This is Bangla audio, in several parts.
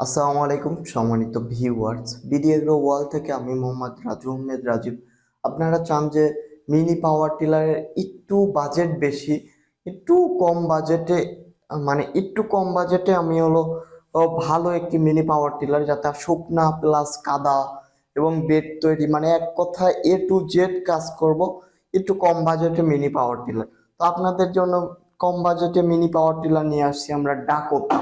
আসসালামু আলাইকুম সম্মানিত ভিউয়ার্স, বিডি এগ্রো ওয়াল থেকে আমি মোহাম্মদ রাজু আহমেদ রাজীব। আপনারা চান যে মিনি পাওয়ার টিলারের একটু বাজেট বেশি, একটু কম বাজেটে, একটু কম বাজেটে আমি ভালো একটি মিনি পাওয়ার টিলার, যাতে শুকনা প্লাস কাদা এবং বেড তৈরি, মানে এক কথায় A to Z কাজ করব, একটু কম বাজেটে মিনি পাওয়ার টিলার। তো আপনাদের জন্য কম বাজেটে মিনি পাওয়ার টিলার নিয়ে আসছি আমরা ডাকোটা।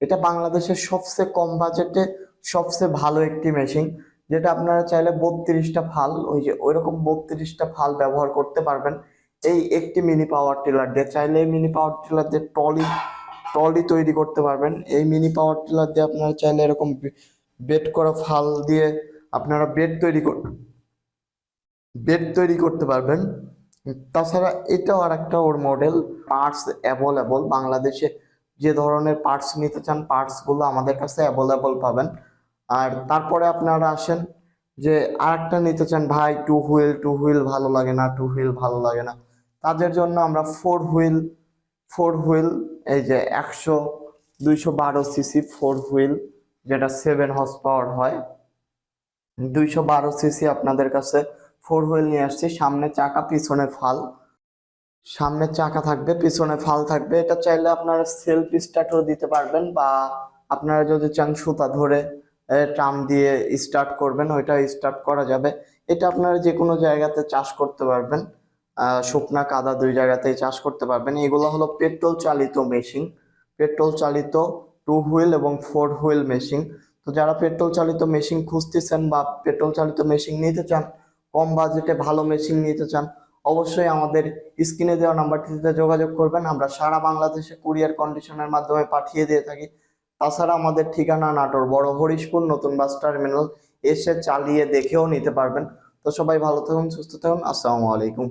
এটা বাংলাদেশের সবচেয়ে কম বাজেটে সবচেয়ে ভালো একটি মেশিন, যেটা আপনারা চাইলে 32টা ফাল, ওই যে ওইরকম 32টা ফাল ব্যবহার করতে পারবেন এই একটি মিনি পাওয়ার টিলার দিয়ে। চাইলে এই মিনি পাওয়ার টিলার দিয়ে ট্রলি ট্রলি তৈরি করতে পারবেন। এই মিনি পাওয়ার টিলার দিয়ে আপনারা চাইলে এরকম বেড করা ফাল দিয়ে আপনারা বেড তৈরি করতে পারবেন। তাছাড়া এটাও আর একটা ওর মডেল, পার্টস অ্যাভেলেবল বাংলাদেশে। যে ধরনের পার্টস নিতে চান পার্টস গুলো আমাদের কাছে অ্যাভেলেবল পাবেন। আর তারপরে আপনারা আসেন যে আরেকটা নিতে চান, ভাই টু হুইল ভালো লাগে না, টু হুইল ভালো লাগে না, তাদের জন্য আমরা ফোর হুইল, এই যে 212 সিসি ফোর হুইল, যেটা 7 হর্স পাওয়ার হয়, 212 সিসি আপনাদের কাছে ফোর হুইল নিয়ে আসছি। সামনে চাকা পিছনে ফাল, সামনে চাকা থাকবে পিছনে ফাল থাকবে। এটা চাইলে আপনারা সেলফ স্টার্টও দিতে পারবেন, বা আপনারা যদি চান সুতা ধরে টান দিয়ে স্টার্ট করবেন, ওইটা স্টার্ট করা যাবে। এটা আপনারা যে কোনো জায়গাতে চাষ করতে পারবেন, শুকনা কাদা দুই জায়গাতেই চাষ করতে পারবেন। এগুলো হলো পেট্রোল চালিত মেশিন, পেট্রোল চালিত টু হুইল এবং ফোর হুইল মেশিন। তো যারা পেট্রোল চালিত মেশিন খুঁজতেছেন বা পেট্রোল চালিত মেশিন নিতে চান, কম বাজেটে ভালো মেশিন নিতে চান, অবশ্যই আমাদের স্ক্রিনে দেওয়া নাম্বারটিতে যোগাযোগ করবেন। আমরা সারা বাংলাদেশে কুরিয়ার কন্ডিশনের মাধ্যমে পাঠিয়ে দিয়ে থাকি। তাছাড়া আমাদের ঠিকানা নাটোর বড় হরিশপুর নতুন বাস টার্মিনাল, এসে চালিয়ে দেখেও নিতে পারবেন। তো সবাই ভালো থাকুন, সুস্থ থাকুন, আসসালামু আলাইকুম।